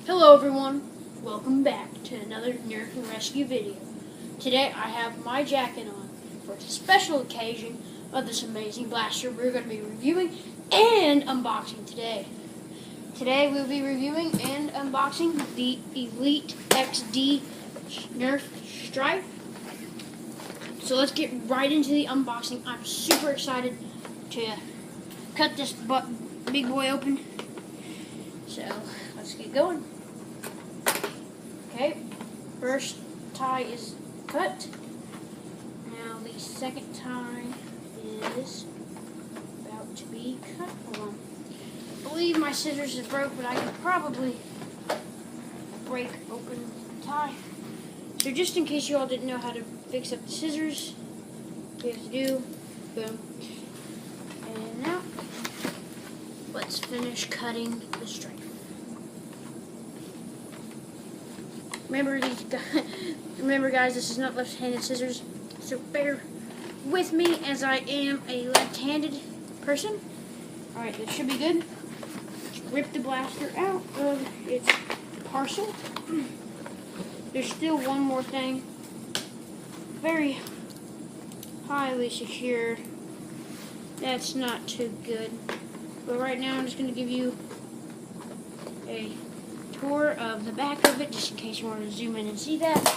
Hello everyone, welcome back to another Nerf and Rescue video. Today I have my jacket on for a special occasion of this amazing blaster we're going to be reviewing and unboxing today. Today we'll be reviewing and unboxing the Elite XD Nerf stryfe. So let's get right into the unboxing. I'm super excited to cut this big boy open. So let's get going. Okay, first tie is cut. Now the second tie is about to be cut. Hold on. I believe my scissors is broke, but I can probably break open the tie. So just in case you all didn't know how to fix up the scissors, you have to do, boom. And now, let's finish cutting the stripe. Remember guys, this is not left-handed scissors, so bear with me as I am a left-handed person. Alright, that should be good. Rip the blaster out of its parcel. There's still one more thing. Very highly secure. That's not too good. But right now I'm just going to give you a tour of the back of it, just in case you want to zoom in and see that.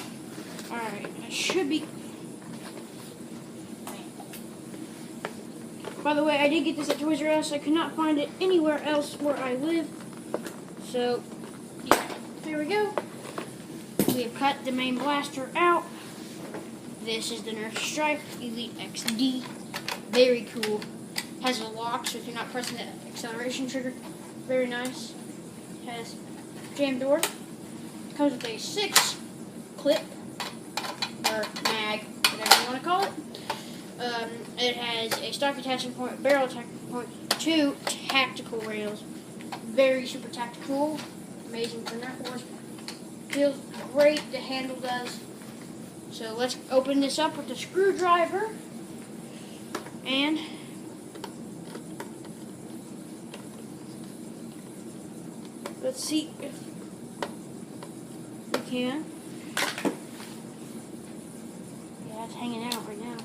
Alright, I should be... By the way, I did get this at Toys R Us. I could not find it anywhere else where I live. So, yeah, there we go. We have cut the main blaster out. This is the Nerf stryfe Elite XD. Very cool. Has a lock, so if you're not pressing the acceleration trigger, very nice. Has jam door. Comes with a 6 clip or mag, whatever you want to call it. It has a stock attachment point, barrel attachment point, 2 tactical rails. Very super tactical. Amazing for Nerf wars. Feels great. The handle does. So let's open this up with the screwdriver and let's see if we can. Yeah, it's hanging out right now.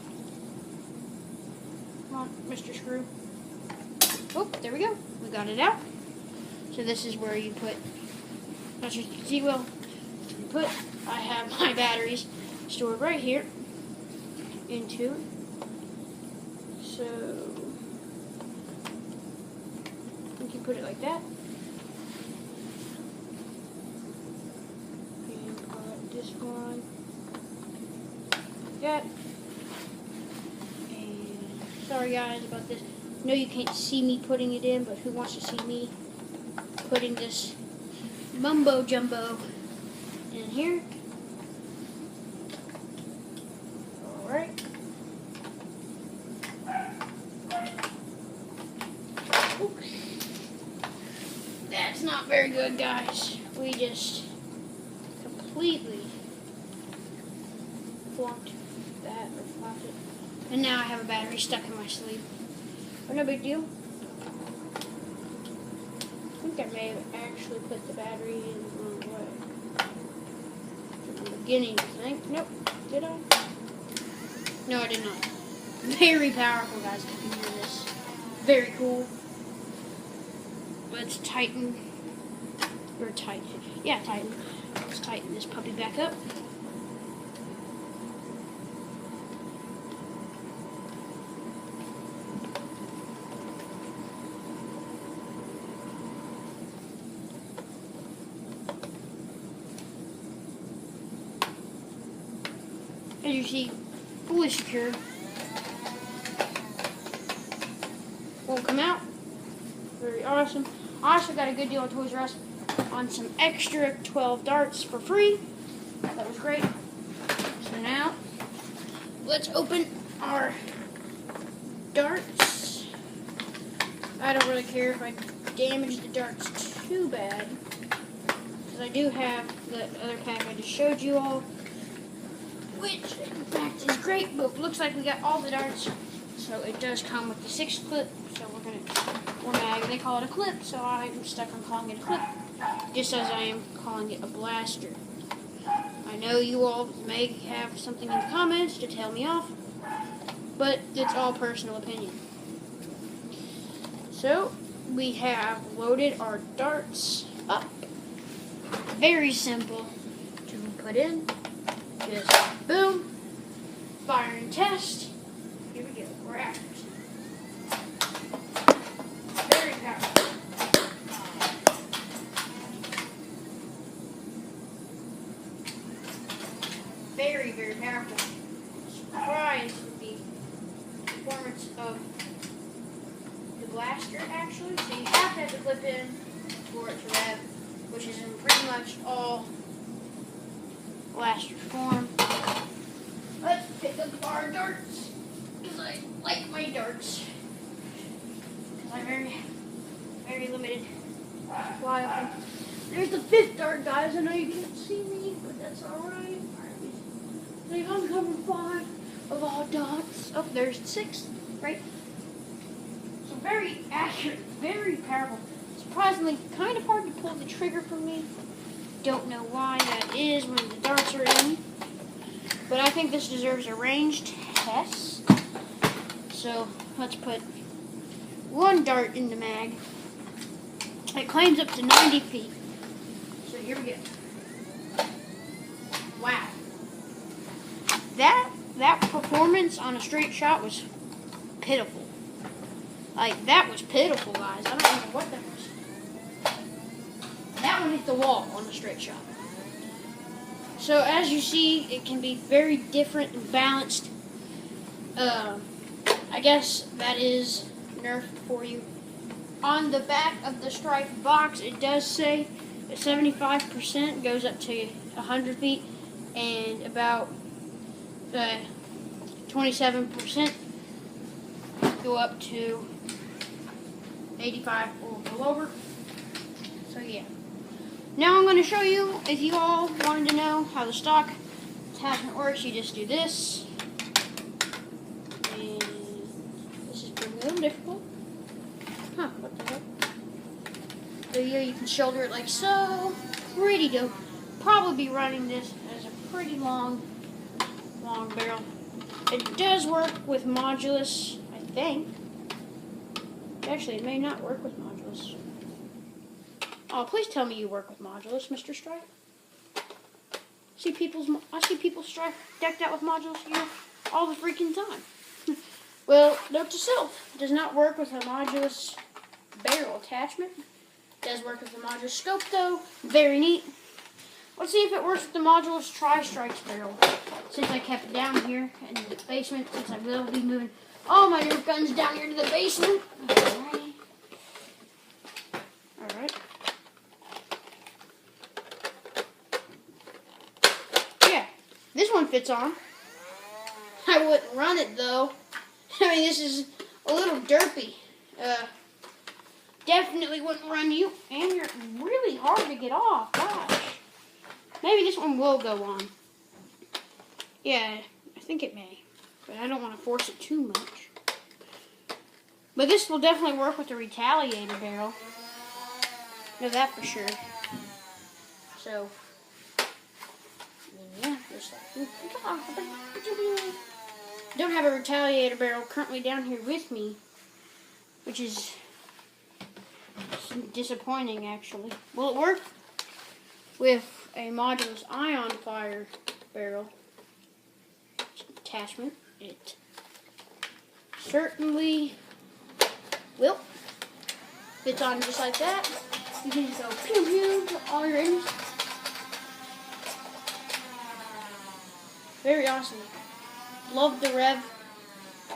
Come on, Mr. Screw. Oh, there we go. We got it out. So this is where you put, not sure if you can see well, I have my batteries stored right here into it. So we can put it like that. This one, that, and sorry guys about this. I know you can't see me putting it in, but who wants to see me putting this mumbo jumbo in here? Alright. Oops. That's not very good, guys. We just completely flunked that or flopped it. And now I have a battery stuck in my sleeve. But no big deal. I think I may have actually put the battery in the wrong way. From the beginning, I think. Nope. Did I? No, I did not. Very powerful, guys, if you can hear this. Very cool. Let's tighten. Or tighten. Yeah, tighten. Let's tighten this puppy back up. As you see, fully secure. Won't come out. Very awesome. I also got a good deal at Toys R Us on some extra 12 darts for free. That was great. So now, let's open our darts. I don't really care if I damage the darts too bad, because I do have the other pack I just showed you all, which in fact is great, but looks like we got all the darts. So it does come with the 6 clip, so we're mag, they call it a clip, so I'm stuck on calling it a clip. just as I am calling it a blaster. I know you all may have something in the comments to tell me off, but it's all personal opinion. So, we have loaded our darts up. Very simple to put in. Just boom, fire and test. Here we go, we're at it. Very powerful. Very, very powerful. Surprised with the performance of the blaster, actually. So you have to have the clip in for it to rev, which is in pretty much all blaster form. Let's pick up our darts, because I like my darts. Because I'm very limited fly up. There's the 5th dart, guys. I know you can't see me, but that's alright. They've uncovered 5 of all dots. Oh, there's 6, right? So very accurate, very powerful. Surprisingly, kind of hard to pull the trigger for me. Don't know why that is when the darts are in. But I think this deserves a range test. So let's put 1 dart in the mag. It claims up to 90 feet. So here we go. Wow. That performance on a straight shot was pitiful. Like, that was pitiful, guys. I don't know what that was. That one hit the wall on a straight shot. So, as you see, it can be very different and balanced. I guess that is Nerf for you. On the back of the stryfe box, it does say that 75% goes up to 100 feet and about 27% go up to 85 or below. So yeah. Now I'm going to show you, if you all wanted to know how the stock attachment works, you just do this. And this is pretty a little difficult. Huh, what the heck? So yeah, you can shoulder it like so. Pretty dope. Probably be running this as a pretty long barrel. It does work with modulus, I think. Actually, it may not work with modulus. Oh, please tell me you work with modulus, Mr. Stryfe. I see people's Stryfe decked out with modulus here all the freaking time. Well, note to self, it does not work with a modulus barrel attachment. It does work with the modulus scope, though. Very neat. Let's see if it works with the modulus tri-strikes barrel. Since I kept it down here in the basement, since I will be moving all my Nerf guns down here to the basement. Alright. Yeah, this one fits on. I wouldn't run it, though. I mean, this is a little derpy. Definitely wouldn't run you. And you're really hard to get off. Gosh. Maybe this one will go on. Yeah, I think it may. But I don't want to force it too much. But this will definitely work with the retaliator barrel. Know that for sure. So, yeah, just like... Don't have a retaliator barrel currently down here with me. Which is disappointing, actually. Will it work with a modulus ion fire barrel attachment? It certainly will. Fits on just like that. You can just go pew pew to all your enemies. Very awesome. Love the rev.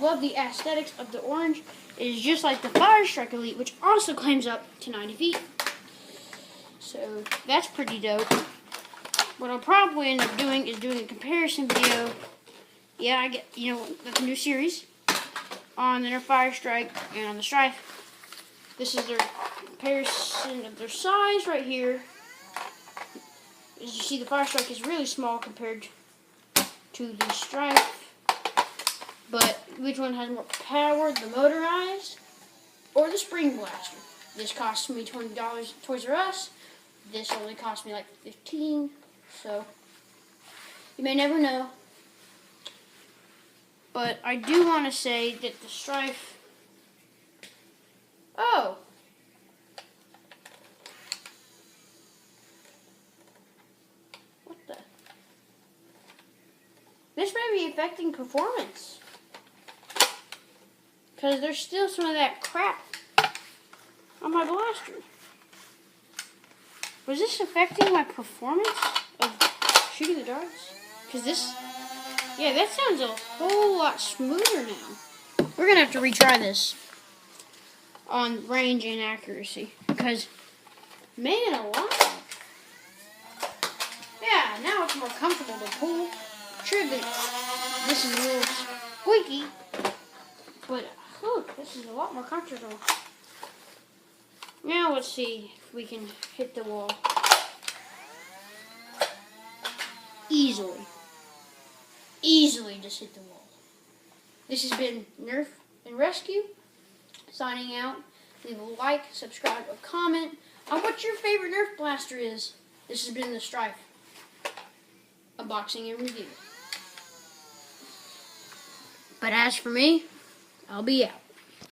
Love the aesthetics of the orange. It is just like the Fire Strike Elite, which also climbs up to 90 feet. So that's pretty dope. What I'll probably end up doing is doing a comparison video. Yeah, I get, that's a new series on the Nerf Fire Strike and on the Stryfe. This is their comparison of their size right here. As you see, the Fire Strike is really small compared to the Stryfe. But which one has more power, the motorized or the spring blaster? This cost me $20 at Toys R Us. this only cost me like 15, so you may never know. But I do want to say that the stryfe. Oh! What the? This may be affecting performance. Because there's still some of that crap on my blaster. Was this affecting my performance of shooting the darts? Because this, yeah, that sounds a whole lot smoother now. We're going to have to retry this on range and accuracy. Because, man alive. Yeah, now it's more comfortable to pull. Sure that this is a little squeaky, but this is a lot more comfortable. Now let's see if we can hit the wall. Easily. Easily just hit the wall. This has been Nerf and Rescue. Signing out. Leave a like, subscribe, or comment on what your favorite Nerf blaster is. This has been the stryfe unboxing and review. But as for me, I'll be out.